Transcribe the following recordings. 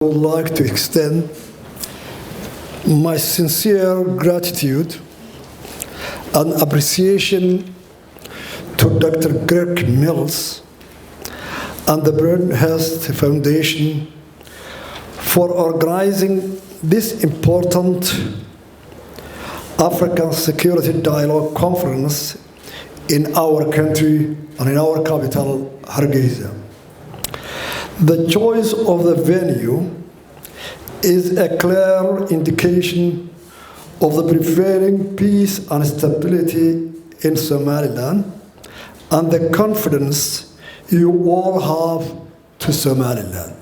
I would like to extend my sincere gratitude and appreciation to Dr. Greg Mills and the Bernhurst Foundation for organizing this important African Security Dialogue Conference in our country and in our capital, Hargeisa. The choice of the venue is a clear indication of the prevailing peace and stability in Somaliland and the confidence you all have to Somaliland.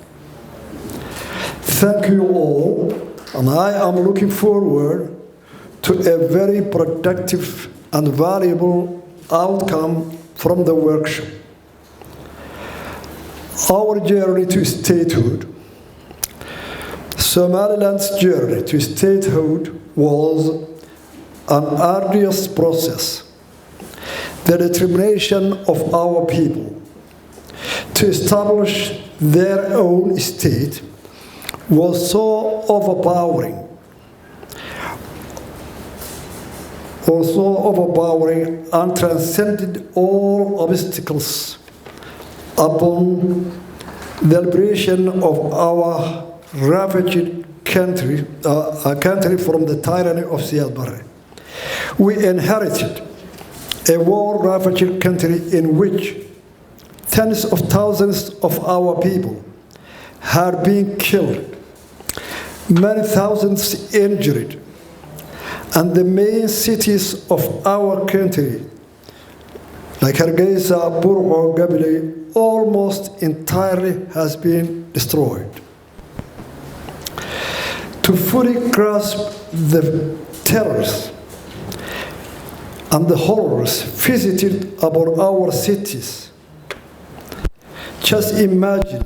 Thank you all, and I am looking forward to a very productive and valuable outcome from the workshop. Our journey to statehood, Somaliland's journey to statehood was an arduous process. The determination of our people to establish their own state was so overpowering, and transcended all obstacles upon the liberation of our ravaged country from the tyranny of Siad Barre. We inherited a war-ravaged country in which tens of thousands of our people had been killed, many thousands injured, and the main cities of our country, like Hargeisa, Burco, Gabile, almost entirely has been destroyed. To fully grasp the terrors and the horrors visited about our cities, just imagine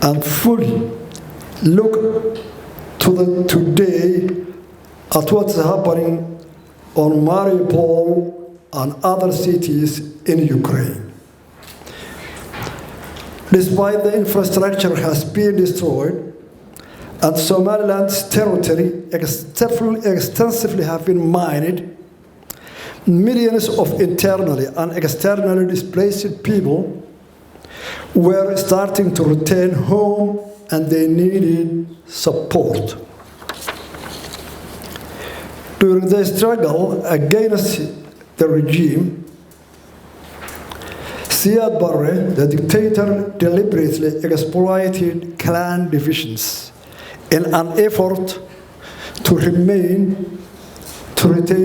and fully look to today at what's happening on Mariupol and other cities in Ukraine. Despite the infrastructure has been destroyed and Somaliland's territory extensively have been mined, millions of internally and externally displaced people were starting to return home and they needed support. During the struggle against the regime, Siad Barre, the dictator, deliberately exploited clan divisions in an effort to retain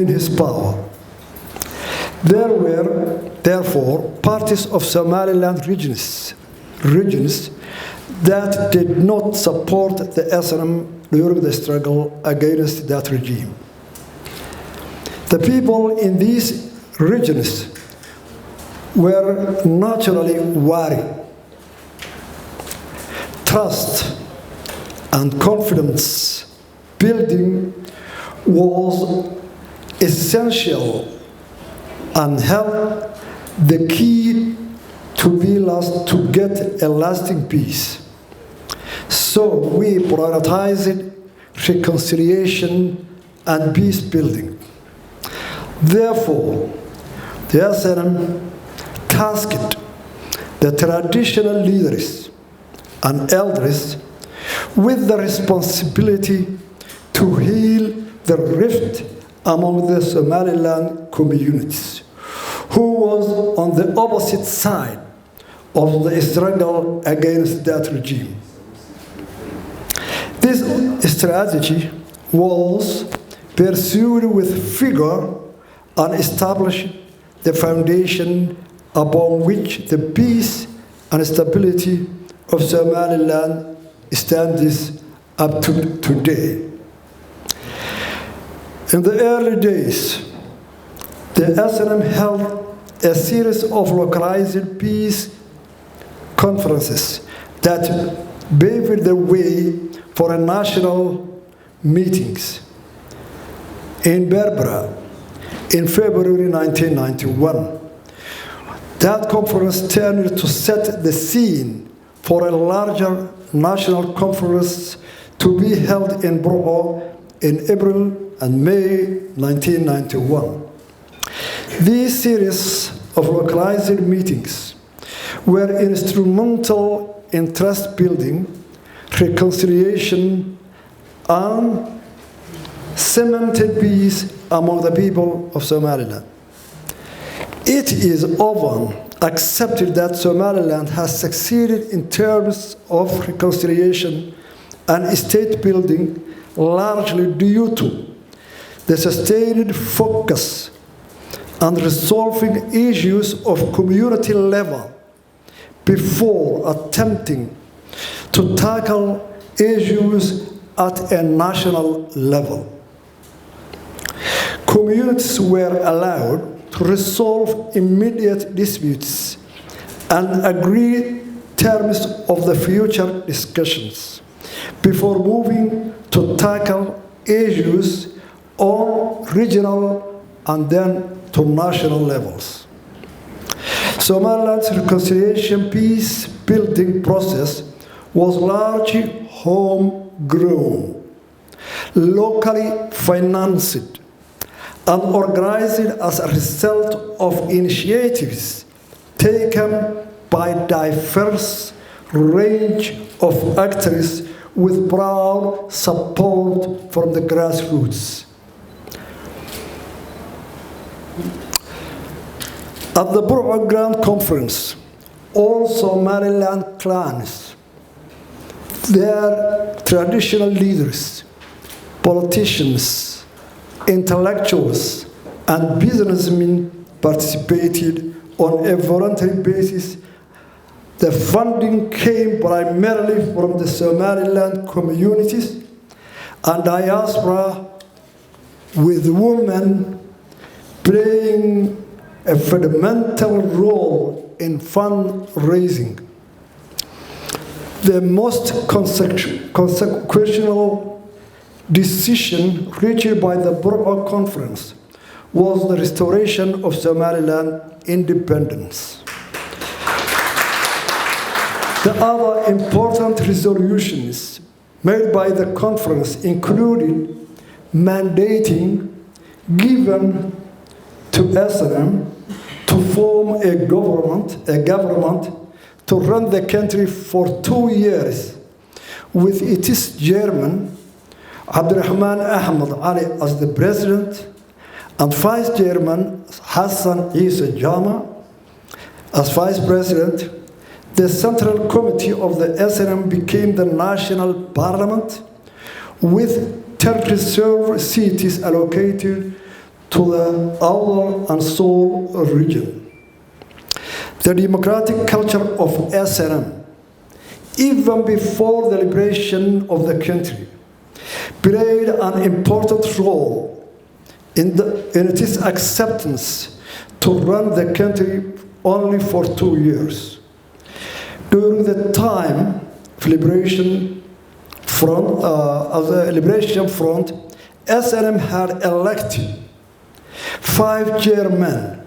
his power. There were, therefore, parties of Somaliland regions that did not support the SNM during the struggle against that regime. The people in these regions were naturally worried. Trust and confidence building was essential and held the key to get a lasting peace. So we prioritized reconciliation and peace building. Therefore, the SNM tasked the traditional leaders and elders with the responsibility to heal the rift among the Somaliland communities, who was on the opposite side of the struggle against that regime. This strategy was pursued with vigor and established the foundation upon which the peace and stability of Somaliland stands up to today. In the early days, the SNM held a series of localized peace conferences that paved the way for national meetings. In Berbera, in February 1991, that conference turned to set the scene for a larger national conference to be held in Burco in April and May 1991. These series of localized meetings were instrumental in trust building, reconciliation, and cemented peace among the people of Somaliland. It is often accepted that Somaliland has succeeded in terms of reconciliation and state building largely due to the sustained focus on resolving issues of community level before attempting to tackle issues at a national level. Communities were allowed to resolve immediate disputes and agree terms of the future discussions before moving to tackle issues on regional and then to national levels. Somaliland's reconciliation peace-building process was largely homegrown, locally financed, and organized as a result of initiatives taken by a diverse range of actors with broad support from the grassroots. At the Burco Grand Conference, all Somaliland clans, their traditional leaders, politicians, intellectuals, and businessmen participated on a voluntary basis. The funding came primarily from the Somaliland communities and diaspora, with women playing a fundamental role in fundraising. The most consequential decision reached by the Burco Conference was the restoration of Somaliland independence. The other important resolutions made by the conference included mandating given to SNM to form a government to run the country for 2 years, with its chairman, Abdurrahman Ahmed Ali, as the president, and vice chairman, Hassan Isa Jama, as vice president. The Central Committee of the SNM became the national parliament, with 30 reserved seats allocated to the Awdal and Sool region. The democratic culture of SNM, even before the liberation of the country, played an important role in its acceptance to run the country only for 2 years. During the time of Liberation Front, SNM had elected 5 chairmen,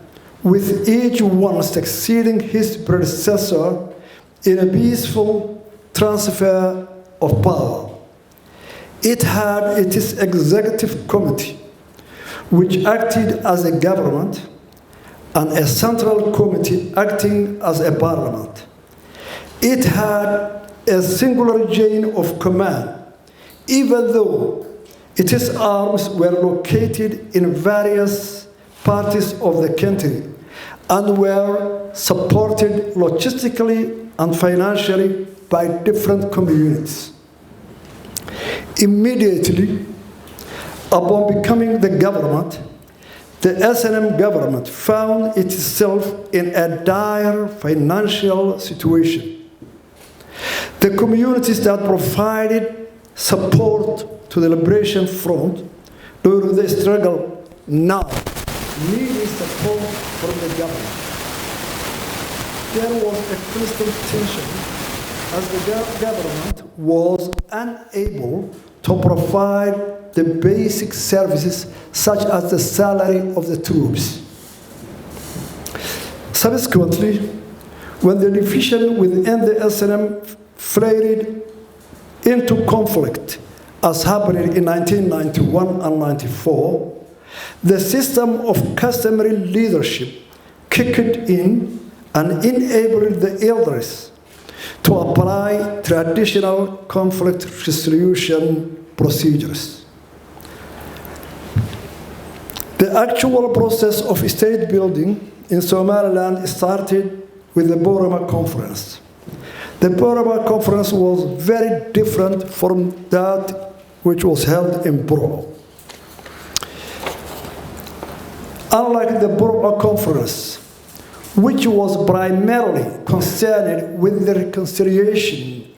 with each one succeeding his predecessor in a peaceful transfer of power. It had its executive committee, which acted as a government, and a central committee acting as a parliament. It had a singular chain of command, even though its arms were located in various parts of the country and were supported logistically and financially by different communities. Immediately upon becoming the government, the SNM government found itself in a dire financial situation. The communities that provided support to the Liberation Front during the struggle now needed support from the government. There was a constant tension as the government was unable to provide the basic services such as the salary of the troops. Subsequently, when the division within the SNM flared into conflict, as happened in 1991 and 94, the system of customary leadership kicked in and enabled the elders to apply traditional conflict resolution procedures. The actual process of state building in Somaliland started with the Borama Conference. The Borama Conference was very different from that which was held in Burma. Unlike the Burma Conference, which was primarily concerned with the reconciliation,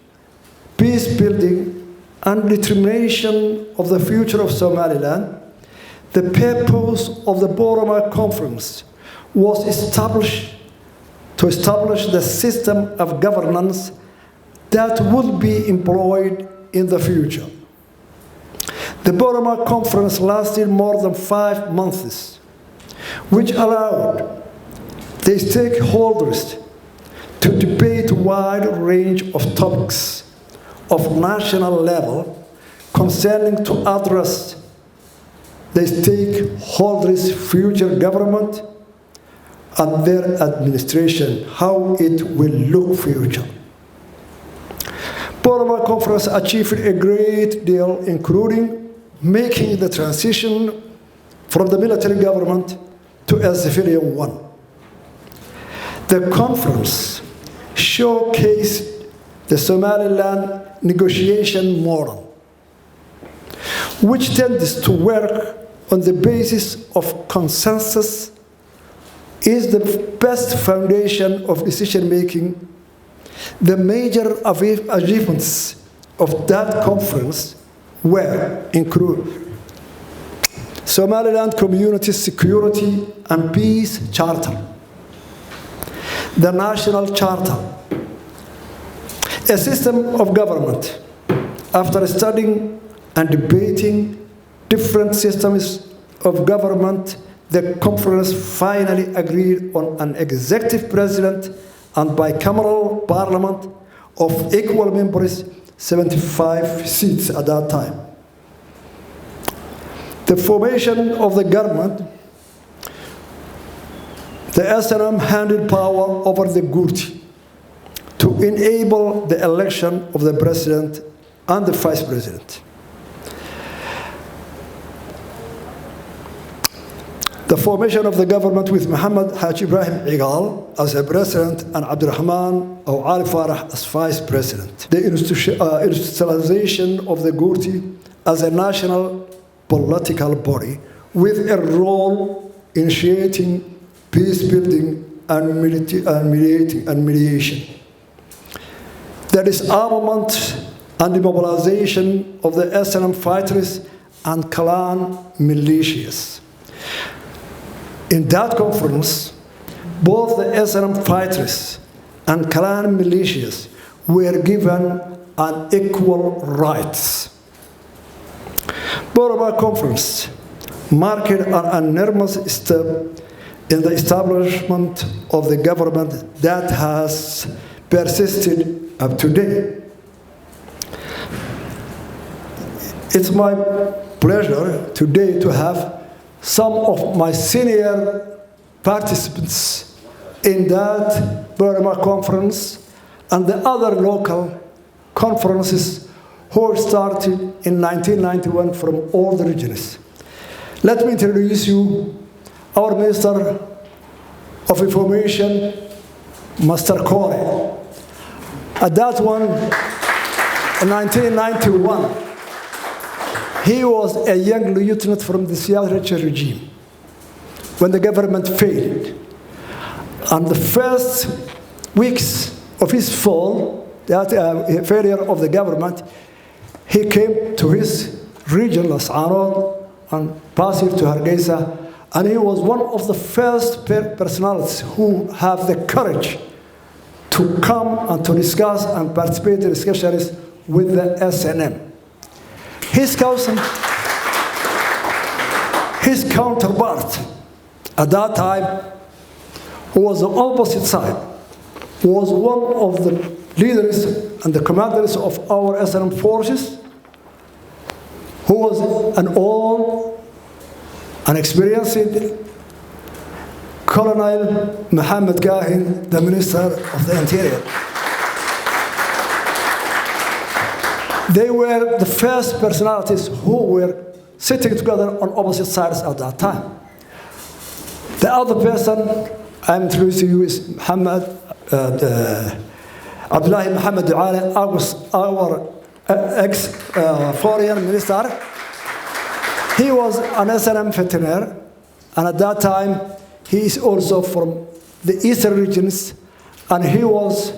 peace building, and determination of the future of Somaliland, the purpose of the Borama Conference was to establish the system of governance that would be employed in the future. The Borama Conference lasted more than 5 months, which allowed the stakeholders to debate a wide range of topics of national level concerning to address the stakeholders' future government and their administration, how it will look future. Borama Conference achieved a great deal, including making the transition from the military government to a civilian one. The conference showcased the Somaliland negotiation model, which tends to work on the basis of consensus, is the best foundation of decision-making. The major achievements of that conference were included Somaliland Community Security and Peace Charter, the National Charter, a system of government. After studying and debating different systems of government, the conference finally agreed on an executive president and bicameral parliament of equal members, 75 seats at that time. The formation of the government, the SNM handed power over the Gurti to enable the election of the president and the vice president. The formation of the government with Muhammad Haji Ibrahim Igal as a president and Abdurrahman or Ali Farah as vice president. The institutionalization of the Gurti as a national political body with a role in initiating peace building and mediation. The disarmament and demobilization of the SNM fighters and clan militias. In that conference, both the SNM fighters and clan militias were given unequal rights. Borama Conference marked an enormous step in the establishment of the government that has persisted up to date. It's my pleasure today to have some of my senior participants in that Borama Conference and the other local conferences who started in 1991 from all the regions. Let me introduce you our Minister of Information, Master Kore. At that one, in 1991, he was a young lieutenant from the Siyaset regime when the government failed. And the first weeks of his fall, that failure of the government, he came to his region, Las Anod, and passed to Hargeisa, and he was one of the first personalities who have the courage to come and to discuss and participate in discussions with the SNM. His counterpart at that time, who was the opposite side, was one of the leaders and the commanders of our SNM forces, who was an old and experienced Colonel Mohammed Gahin, the Minister of the Interior. They were the first personalities who were sitting together on opposite sides at that time. The other person I'm introducing you is Abdullahi Mohammed Duale, our ex-foreign minister. He was an SNM veteran, and at that time, he is also from the eastern regions, and he was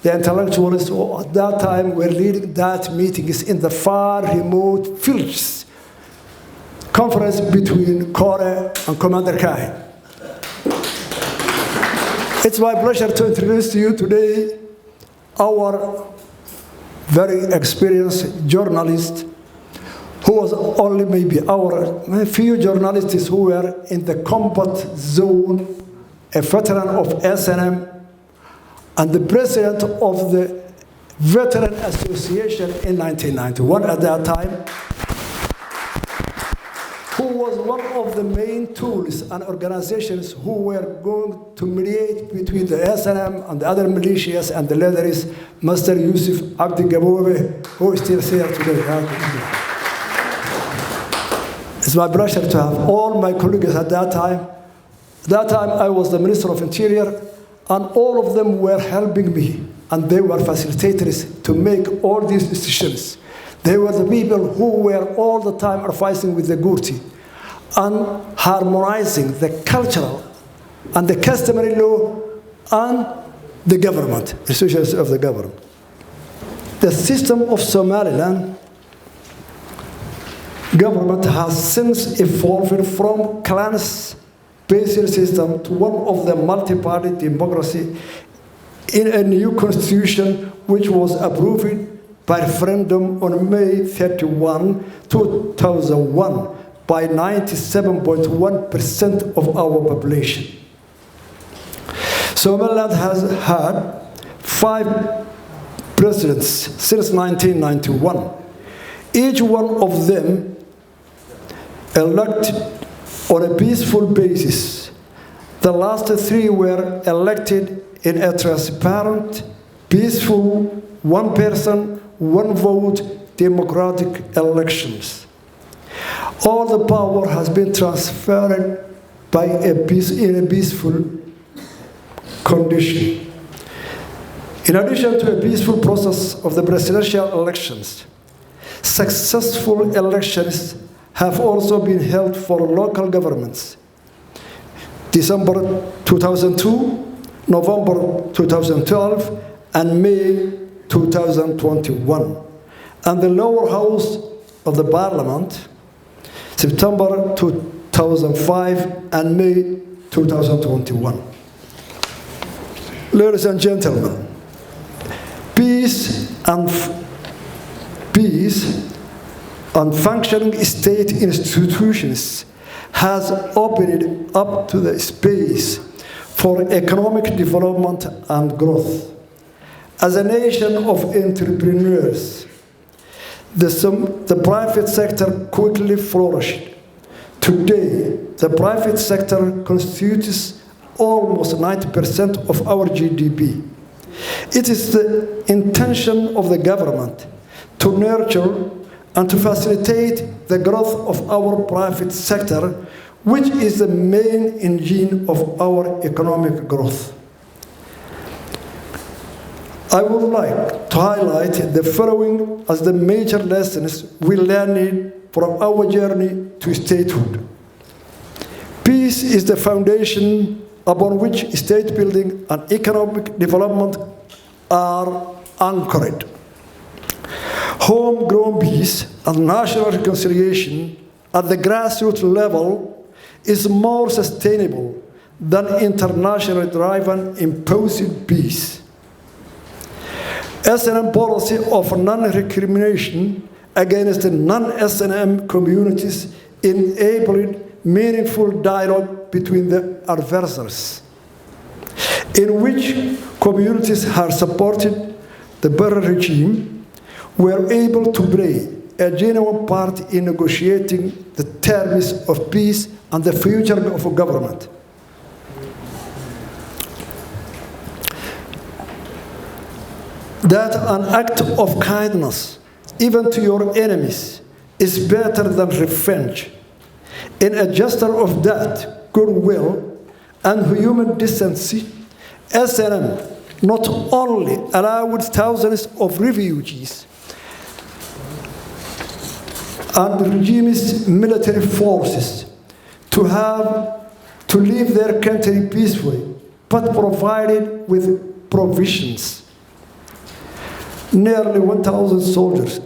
the intellectuals who at that time were leading that meetings in the far remote villages. Conference between Kore and Commander Kahin. It's my pleasure to introduce to you today our very experienced journalist, who was only maybe our few journalists who were in the combat zone, a veteran of SNM, and the president of the Veteran Association in 1991 at that time, who was one of the main tools and organizations who were going to mediate between the SNM and the other militias and the leaders, Master Yusuf Abdi Gaboube, who is still here today. It's my pleasure to have all my colleagues at that time. At that time, I was the Minister of Interior, and all of them were helping me, and they were facilitators to make all these decisions. They were the people who were all the time advising with the Gurti and harmonizing the cultural and the customary law and the government, institutions of the government. The system of Somaliland government has since evolved from clans-based system to one of the multi-party democracy in a new constitution which was approved by referendum on May 31, 2001 by 97.1% of our population. Somaliland has had 5 presidents since 1991. Each one of them elected on a peaceful basis. The last 3 were elected in a transparent, peaceful, one person, one vote, democratic elections. All the power has been transferred by in a peaceful condition. In addition to a peaceful process of the presidential elections, successful elections have also been held for local governments. December 2002, November 2012, and May 2021. And the lower house of the parliament, September 2005 and May 2021. Ladies and gentlemen, peace and functioning state institutions has opened up to the space for economic development and growth. As a nation of entrepreneurs, the private sector quickly flourished. Today, the private sector constitutes almost 90% of our GDP. It is the intention of the government to nurture and to facilitate the growth of our private sector, which is the main engine of our economic growth. I would like to highlight the following as the major lessons we learned from our journey to statehood. Peace is the foundation upon which state building and economic development are anchored. Homegrown peace and national reconciliation at the grassroots level is more sustainable than internationally driven imposed peace. SNM policy of non-recrimination against the non-SNM communities enabled meaningful dialogue between the adversaries. in which communities have supported the Barre regime, were able to play a genuine part in negotiating the terms of peace and the future of a government. That an act of kindness, even to your enemies, is better than revenge. In a gesture of that goodwill and human decency, SNM not only allowed thousands of refugees and the regime's military forces to leave their country peacefully, but provided with provisions. Nearly 1,000 soldiers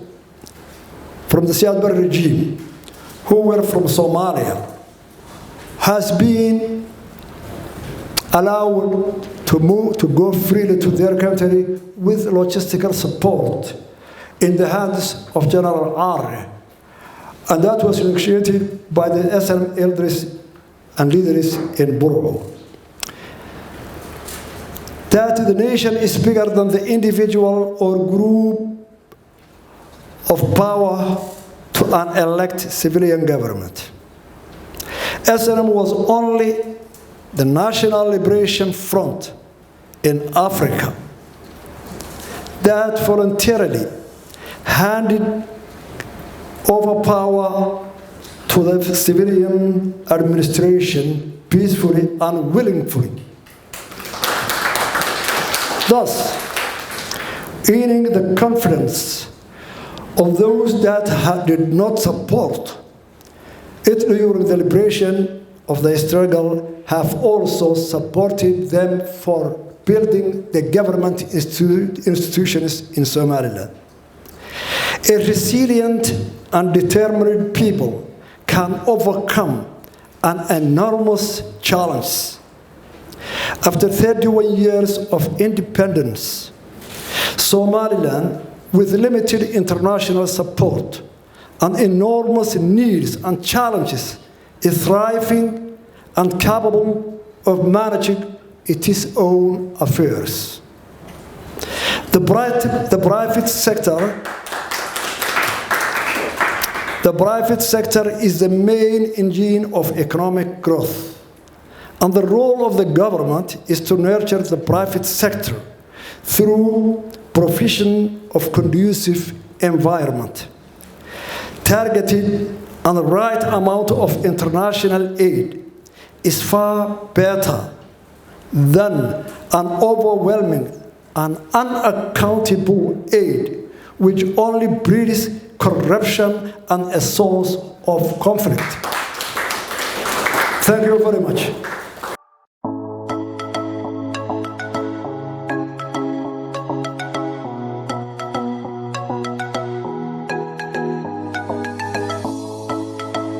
from the Siad Barre regime who were from Somalia has been allowed to go freely to their country with logistical support in the hands of General Arre. And that was negotiated by the SNM elders and leaders in Burro. That the nation is bigger than the individual or group of power to an elected civilian government. SNM was only the National Liberation Front in Africa that voluntarily handed over power to the civilian administration peacefully and willingly. Thus, gaining the confidence of those that did not support it during the liberation of the struggle have also supported them for building the government institutions in Somaliland. A resilient and determined people can overcome an enormous challenge. After 31 years of independence, Somaliland, with limited international support and enormous needs and challenges, is thriving and capable of managing its own affairs. The private sector is the main engine of economic growth, and the role of the government is to nurture the private sector through provision of conducive environment, targeted and the right amount of international aid is far better than an overwhelming and unaccountable aid which only breeds corruption and a source of conflict. Thank you very much.